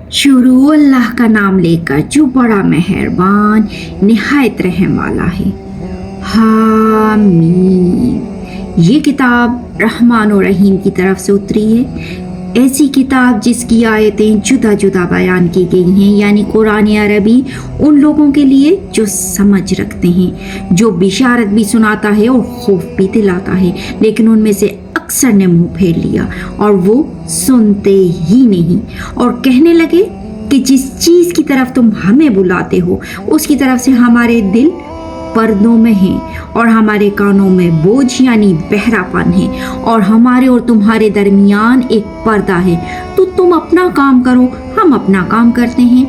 शुरू अल्लाह का नाम लेकर जो बड़ा मेहरबान निहायत रहम वाला है। हामीम। ये किताब रहमान और रहीम की तरफ से उतरी है। ऐसी किताब जिसकी आयतें जुदा जुदा बयान की गई हैं, यानी कुरान अरबी उन लोगों के लिए जो समझ रखते हैं, जो बिशारत भी सुनाता है और खौफ भी दिलाता है। लेकिन उनमें से अक्सर ने मुंह फेर लिया और वो सुनते ही नहीं और कहने लगे कि जिस चीज़ की तरफ तुम हमें बुलाते हो उसकी तरफ से हमारे दिल पर्दों में हैं और हमारे कानों में बोझ यानी बहरापन है और हमारे और तुम्हारे दरमियान एक पर्दा है। तो तुम अपना काम करो, हम अपना काम करते हैं।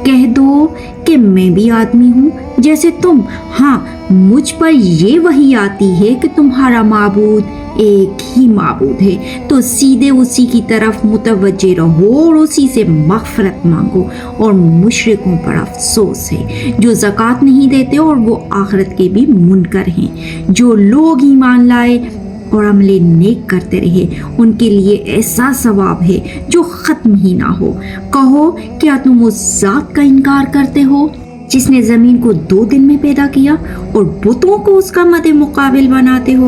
कह दो कि मैं भी आदमी हूँ जैसे तुम। हाँ, मुझ पर ये वही आती है कि तुम्हारा माबूद एक ही माबूद है, तो सीधे उसी की तरफ मुतवज्जे रहो और उसी से मग़फ़िरत मांगो। और मुशरिकों पर अफसोस है जो ज़कात नहीं देते और वो आखिरत के भी मुनकर हैं। जो लोग ईमान लाए और अमले नेक करते रहे उनके लिए ऐसा सवाब है जो ख़त्म ही ना हो। कहो, क्या तुम उस ज़ात का इनकार करते हो जिसने ज़मीन को 2 दिन में पैदा किया और बुतों को उसका मदे मुकाबिल बनाते हो?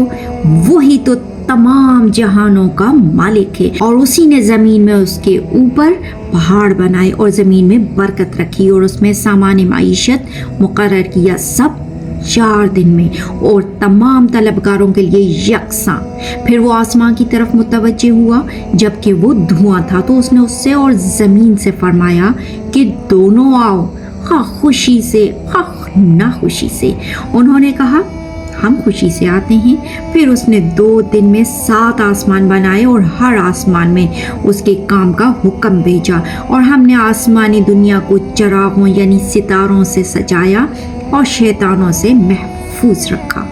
वही तो तमाम जहानों का मालिक है और उसी ने ज़मीन में उसके ऊपर पहाड़ बनाए और ज़मीन में बरकत रखी और उसमें सामान माईशत मुकर्रर किया, सब 4 दिन में और तमाम तलबगारों के लिए यकसां। फिर वो आसमान की तरफ मुतवज्जे हुआ जबकि वो धुआं था, तो उसने उससे और ज़मीन से फरमाया कि दोनों आओ, खा खुशी से खा ना खुशी से। उन्होंने कहा, हम खुशी से आते हैं। फिर उसने 2 दिन में 7 आसमान बनाए और हर आसमान में उसके काम का हुक्म भेजा और हमने आसमानी दुनिया को चरागों यानी सितारों से सजाया और शैतानों से महफूज रखा।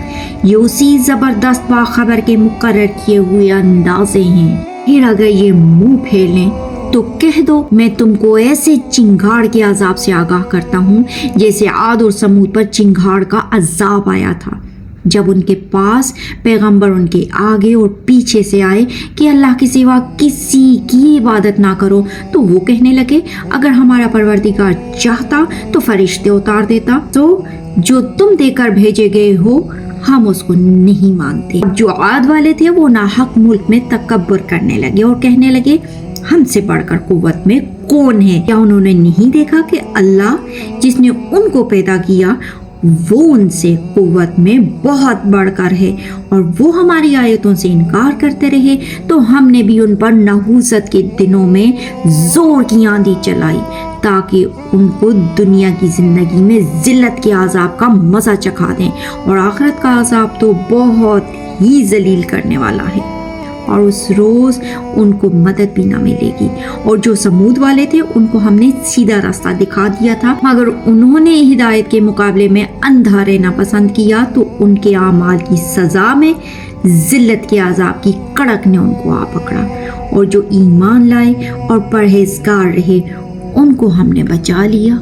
ये उसी ज़बरदस्त बाखबर के मुकर्रर किए हुए अंदाजे हैं। फिर अगर ये मुंह फेर लें तो कह दो, मैं तुमको ऐसे चिंगाड़ के अजाब से आगाह करता हूँ जैसे आद और समूद पर चिंगाड़ का अजाब आया था, जब उनके पास पैगंबर उनके आगे और पीछे से आए कि अल्लाह के सिवा किसी की इबादत ना करो। तो वो कहने लगे, अगर हमारा परवरदिगार चाहता तो फरिश्ते उतार देता, तो जो तुम देकर भेजे गए हो हम उसको नहीं मानते। जो आद वाले थे वो नाहक मुल्क में तकब्बुर करने लगे और कहने लगे, हमसे बढ़कर कुव्वत में कौन है? क्या उन्होंने नहीं देखा कि अल्लाह जिसने उनको पैदा किया वो उनसे कुव्वत में बहुत बढ़कर है? और वो हमारी आयतों से इनकार करते रहे तो हमने भी उन पर नहूसत के दिनों में जोर की आंधी चलाई ताकि उनको दुनिया की जिंदगी में जिल्लत के आज़ाब का मज़ा चखा दें, और आखिरत का आज़ाब तो बहुत ही जलील करने वाला है और उस रोज़ उनको मदद भी ना मिलेगी। और जो समूद वाले थे उनको हमने सीधा रास्ता दिखा दिया था, मगर उन्होंने हिदायत के मुकाबले में अंधा रहना पसंद किया, तो उनके आमाल की सज़ा में जिल्लत के आज़ाब की कड़क ने उनको आ पकड़ा। और जो ईमान लाए और परहेजगार रहे उनको हमने बचा लिया।